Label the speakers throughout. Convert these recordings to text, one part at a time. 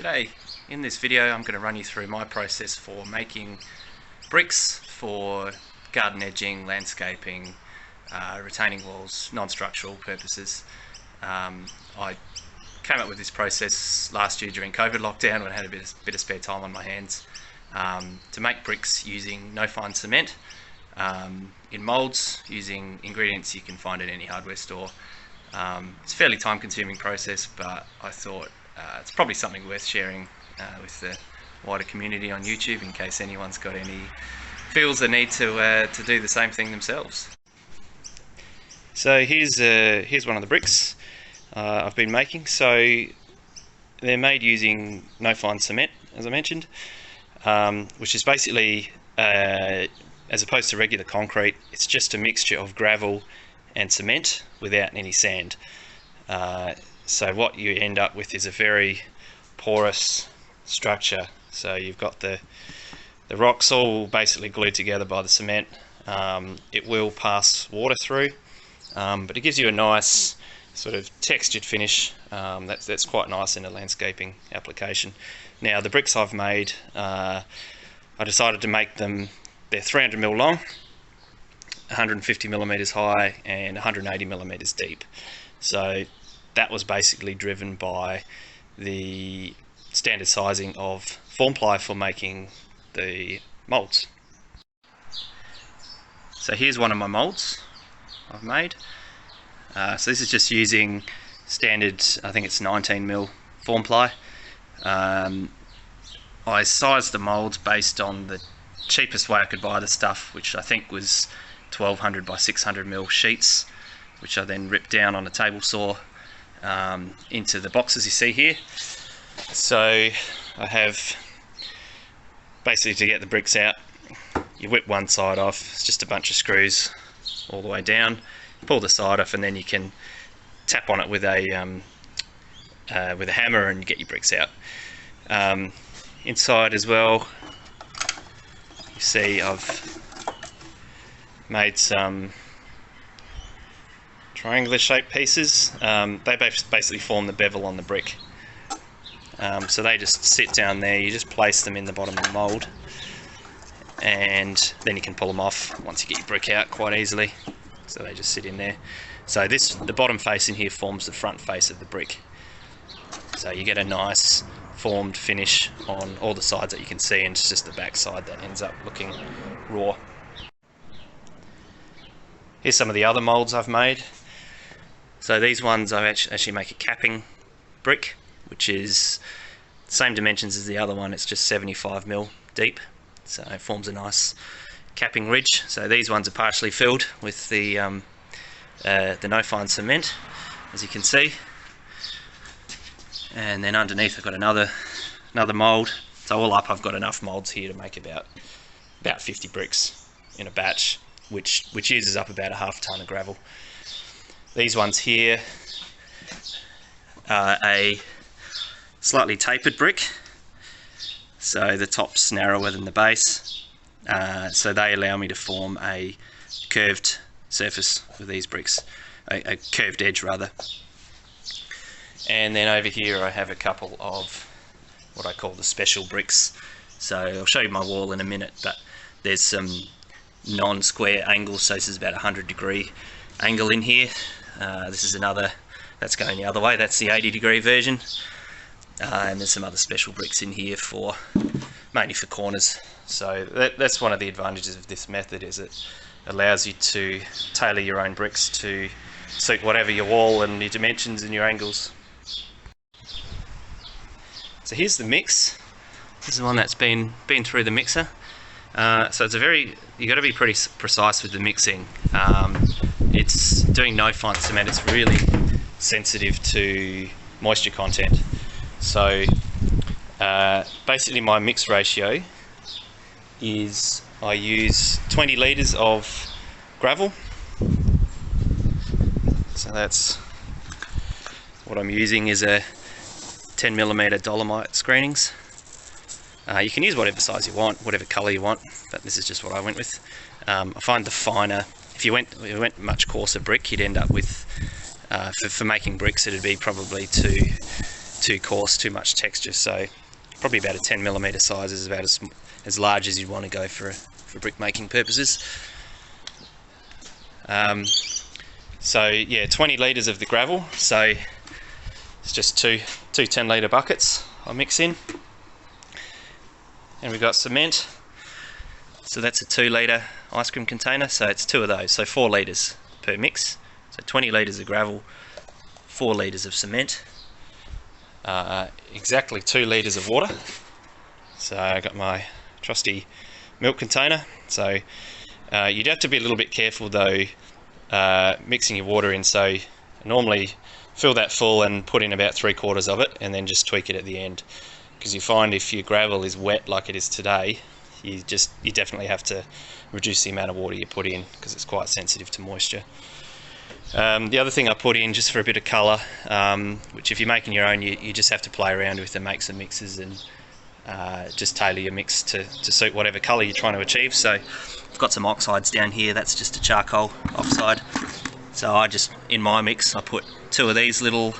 Speaker 1: G'day, in this video I'm going to run you through my process for making bricks for garden edging, landscaping, retaining walls, non-structural purposes. I came up with this process last year during COVID lockdown when I had a bit of spare time on my hands to make bricks using no fine cement in moulds using ingredients you can find at any hardware store. It's a fairly time consuming process, but I thought it's probably something worth sharing with the wider community on YouTube in case anyone's got any feels the need to do the same thing themselves. So here's one of the bricks I've been making. So they're made using no fine cement, as I mentioned, which is basically as opposed to regular concrete, it's just a mixture of gravel and cement without any sand. So what you end up with is a very porous structure. So you've got the rocks all basically glued together by the cement. It will pass water through, but it gives you a nice sort of textured finish. That's quite nice in a landscaping application. Now the bricks I've made, I decided to make them, they're 300mm long, 150mm high and 180mm deep. So that was basically driven by the standard sizing of form ply for making the moulds. So here's one of my moulds I've made. So this is just using standard, I think it's 19mm form ply. I sized the molds based on the cheapest way I could buy the stuff, which I think was 1200 by 600mm sheets, which I then ripped down on a table saw into the boxes you see here. So I have, basically to get the bricks out, you whip one side off, it's just a bunch of screws all the way down, pull the side off, and then you can tap on it with a hammer and you get your bricks out. Inside as well, you see I've made some triangular shaped pieces. They basically form the bevel on the brick. So they just sit down there, you just place them in the bottom of the mould, and then you can pull them off once you get your brick out quite easily. So they just sit in there. So the bottom face in here forms the front face of the brick. So you get a nice formed finish on all the sides that you can see, and it's just the back side that ends up looking raw. Here's some of the other moulds I've made. So these ones I actually make a capping brick, which is the same dimensions as the other one, it's just 75mm deep. So it forms a nice capping ridge. So these ones are partially filled with the no fine cement, as you can see. And then underneath I've got another mould. So all up I've got enough moulds here to make about 50 bricks in a batch, which uses up about a half ton of gravel. These ones here are a slightly tapered brick, so the top's narrower than the base, so they allow me to form a curved surface with these bricks, a curved edge rather. And then over here I have a couple of what I call the special bricks. So I'll show you my wall in a minute, but there's some non-square angles, so this is about a 100-degree angle in here. This is another that's going the other way, that's the 80-degree version. And there's some other special bricks in here for mainly for corners. So that's one of the advantages of this method, is it allows you to tailor your own bricks to suit whatever your wall and your dimensions and your angles. So here's the mix. This is one that's been through the mixer. So it's you got to be pretty precise with the mixing. It's doing no fine cement, it's really sensitive to moisture content. So basically my mix ratio is I use 20 litres of gravel. So that's what I'm using, is a 10mm dolomite screenings. You can use whatever size you want, whatever colour you want, but this is just what I went with. I find the finer, if you went much coarser brick, you'd end up with, for making bricks, it'd be probably too too coarse, too much texture. So probably about a 10mm size is about as large as you'd want to go for brick making purposes. So yeah, 20 litres of the gravel. So it's just two 10-litre buckets I mix in, and we've got cement. So that's a 2-litre ice cream container, so it's 2 of those, so 4 litres per mix. So 20 litres of gravel, 4 litres of cement, exactly 2 litres of water. So I got my trusty milk container. So you'd have to be a little bit careful though, mixing your water in. So normally fill that full and put in about 3/4 of it, and then just tweak it at the end, because you find if your gravel is wet like it is today, you definitely have to reduce the amount of water you put in, because it's quite sensitive to moisture. The other thing I put in, just for a bit of colour, which if you're making your own, you just have to play around with and make some mixes and just tailor your mix to suit whatever colour you're trying to achieve. So I've got some oxides down here. That's just a charcoal oxide. So I just, in my mix, I put 2 of these little,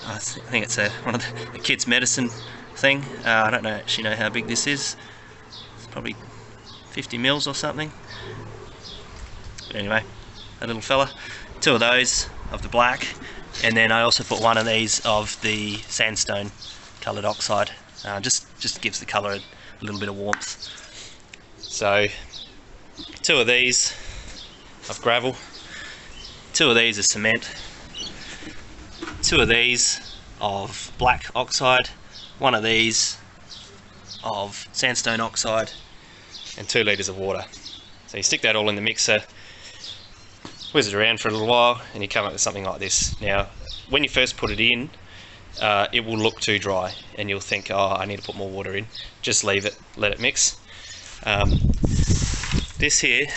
Speaker 1: I think it's one of the kids' medicine thing. I don't actually know how big this is. It's probably 50 mils or something. But anyway, a little fella. 2 of those of the black, and then I also put 1 of these of the sandstone coloured oxide. Just gives the colour a little bit of warmth. So 2 of these of gravel, 2 of these of cement, 2 of these of black oxide, 1 of these of sandstone oxide, and 2 litres of water. So you stick that all in the mixer, whiz it around for a little while, and you come up with something like this. Now, when you first put it in, it will look too dry, and you'll think, oh, I need to put more water in. Just leave it, let it mix. This here,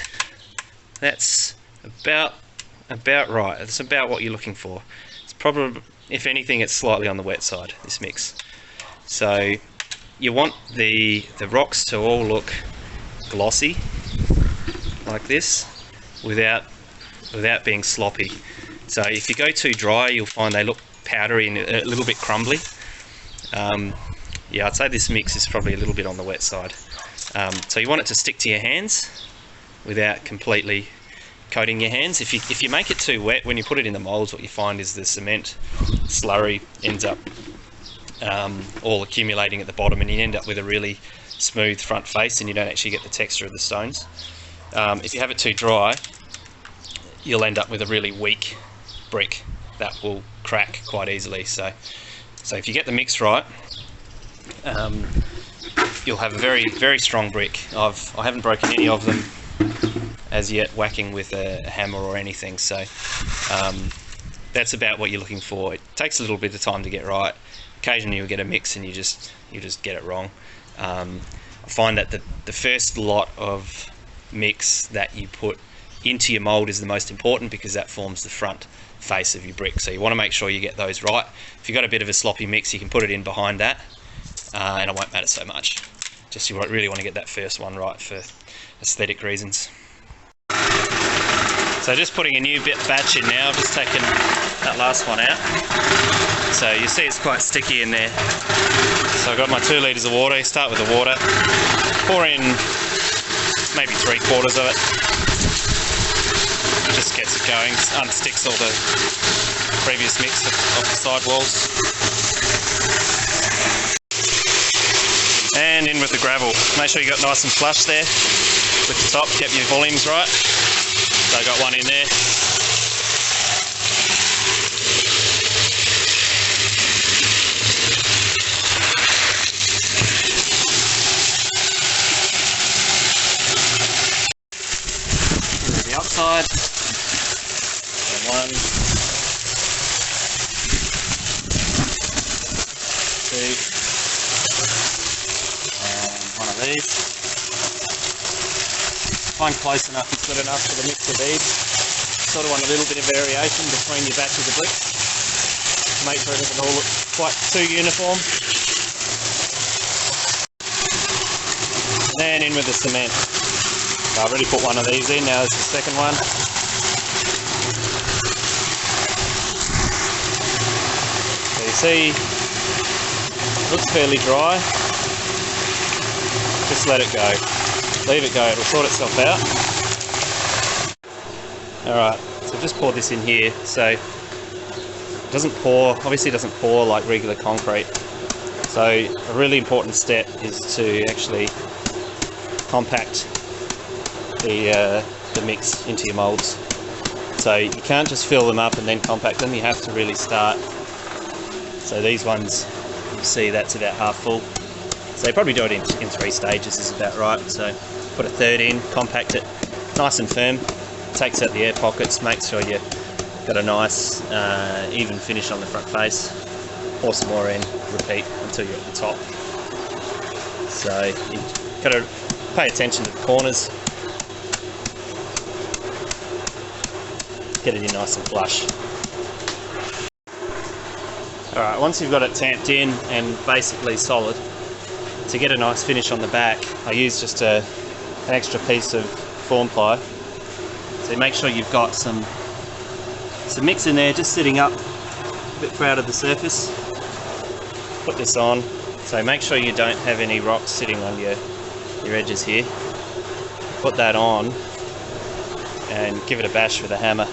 Speaker 1: that's about right. That's about what you're looking for. It's probably, if anything, it's slightly on the wet side, this mix. So you want the rocks to all look glossy like this, without being sloppy. So if you go too dry, you'll find they look powdery and a little bit crumbly. Yeah, I'd say this mix is probably a little bit on the wet side. So you want it to stick to your hands without completely coating your hands. If you make it too wet, when you put it in the moulds, what you find is the cement slurry ends up all accumulating at the bottom, and you end up with a really smooth front face, and you don't actually get the texture of the stones. If you have it too dry, you'll end up with a really weak brick that will crack quite easily. So if you get the mix right, you'll have a very, very strong brick. I haven't broken any of them as yet, whacking with a hammer or anything. So that's about what you're looking for. It takes a little bit of time to get right. Occasionally you'll get a mix and you just get it wrong. I find that the first lot of mix that you put into your mould is the most important, because that forms the front face of your brick. So you want to make sure you get those right. If you've got a bit of a sloppy mix, you can put it in behind that, and it won't matter so much. Just you really want to get that first one right for aesthetic reasons. So just putting a new batch in now. I've just taken that last one out. So you see it's quite sticky in there. So I've got my 2 litres of water. You start with the water, pour in maybe 3/4 of it. Just gets it going, unsticks all the previous mix off the side walls. And in with the gravel. Make sure you got nice and flush there with the top, get your volumes right. So I got one in there. The outside. And 1, 2, and 1 of these. Find close enough is good enough for the mix of beads. Sort of want a little bit of variation between your batches of bricks. Make sure it doesn't all look quite too uniform. And then in with the cement. So I've already put one of these in, now this is the second one. So you see looks fairly dry. Just let it go. Leave it go, it'll sort itself out. Alright, so just pour this in here. So it doesn't pour, obviously it doesn't pour like regular concrete. So a really important step is to actually compact the mix into your moulds. So you can't just fill them up and then compact them, you have to really start. So these ones, you see that's about half full. So you probably do it in 3 stages is about right. So put a third in, compact it nice and firm, takes out the air pockets, makes sure you've got a nice even finish on the front face. Pour some more in, repeat until you're at the top. So you've got to pay attention to the corners. Get it in nice and flush. Alright, once you've got it tamped in and basically solid, to get a nice finish on the back, I use just an extra piece of form ply. So make sure you've got some mix in there just sitting up a bit proud of the surface. Put this on, so make sure you don't have any rocks sitting on your edges here. Put that on and give it a bash with a hammer.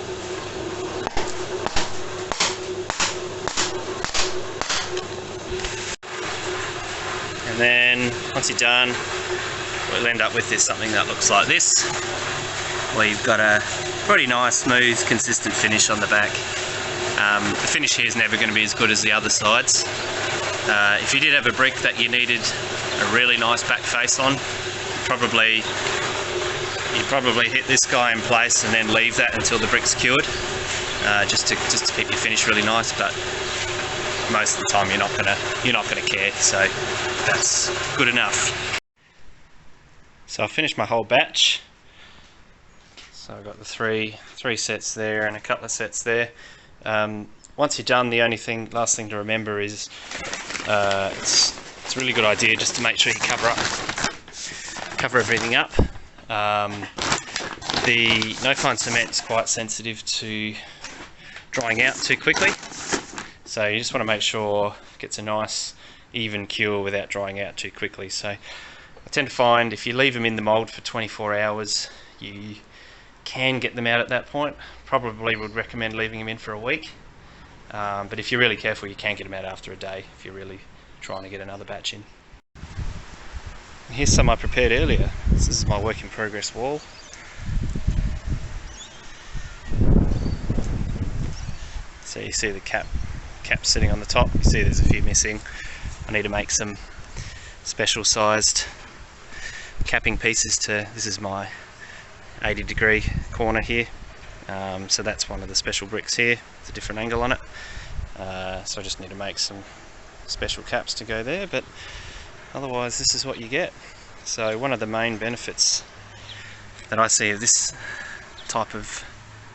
Speaker 1: And then once you're done, we'll end up with something that looks like this, where you've got a pretty nice, smooth, consistent finish on the back. The finish here is never going to be as good as the other sides. If you did have a brick that you needed a really nice back face on, you'd probably hit this guy in place and then leave that until the brick's cured, just to keep your finish really nice. But most of the time you're not gonna care, so that's good enough. So I finished my whole batch. So I've got the three sets there and a couple of sets there. Once you're done, the last thing to remember is it's a really good idea just to make sure you cover everything up. The no fine cement is quite sensitive to drying out too quickly, so you just want to make sure it gets a nice even cure without drying out too quickly. So I tend to find if you leave them in the mould for 24 hours, you can get them out at that point. Probably would recommend leaving them in for a week, but if you're really careful, you can get them out after a day if you're really trying to get another batch in. Here's some I prepared earlier. This is my work in progress wall. So you see the cap sitting on the top. You see there's a few missing. I need to make some special sized capping pieces this is my 80-degree corner here. So that's one of the special bricks here. It's a different angle on it. So I just need to make some special caps to go there, but otherwise this is what you get. So one of the main benefits that I see of this type of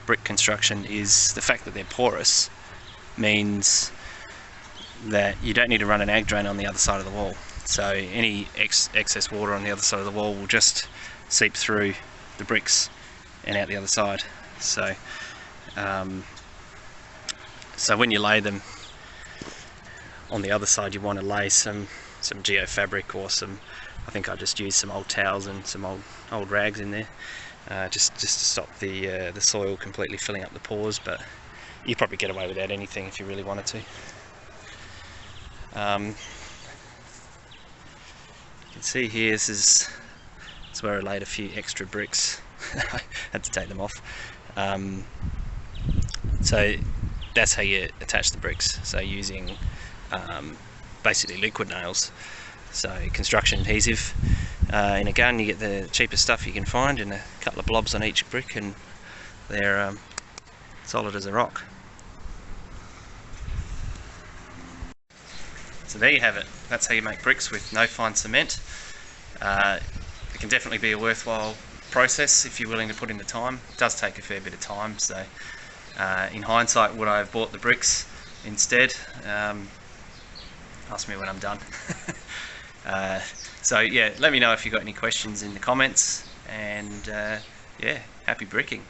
Speaker 1: brick construction is the fact that they're porous means that you don't need to run an ag drain on the other side of the wall. So any excess water on the other side of the wall will just seep through the bricks and out the other side. So so when you lay them on the other side, you want to lay some geofabric or I think I just used some old towels and some old rags in there, just to stop the soil completely filling up the pores. But you probably get away without anything if you really wanted to. You can see here, this is where I laid a few extra bricks. I had to take them off. So that's how you attach the bricks. So using basically liquid nails. So construction adhesive. In a gun you get the cheapest stuff you can find, and a couple of blobs on each brick, and they're solid as a rock. So there you have it. That's how you make bricks with no fine cement. It can definitely be a worthwhile process if you're willing to put in the time. It does take a fair bit of time, so in hindsight, would I have bought the bricks instead? Ask me when I'm done. So yeah, let me know if you've got any questions in the comments, and yeah, happy bricking.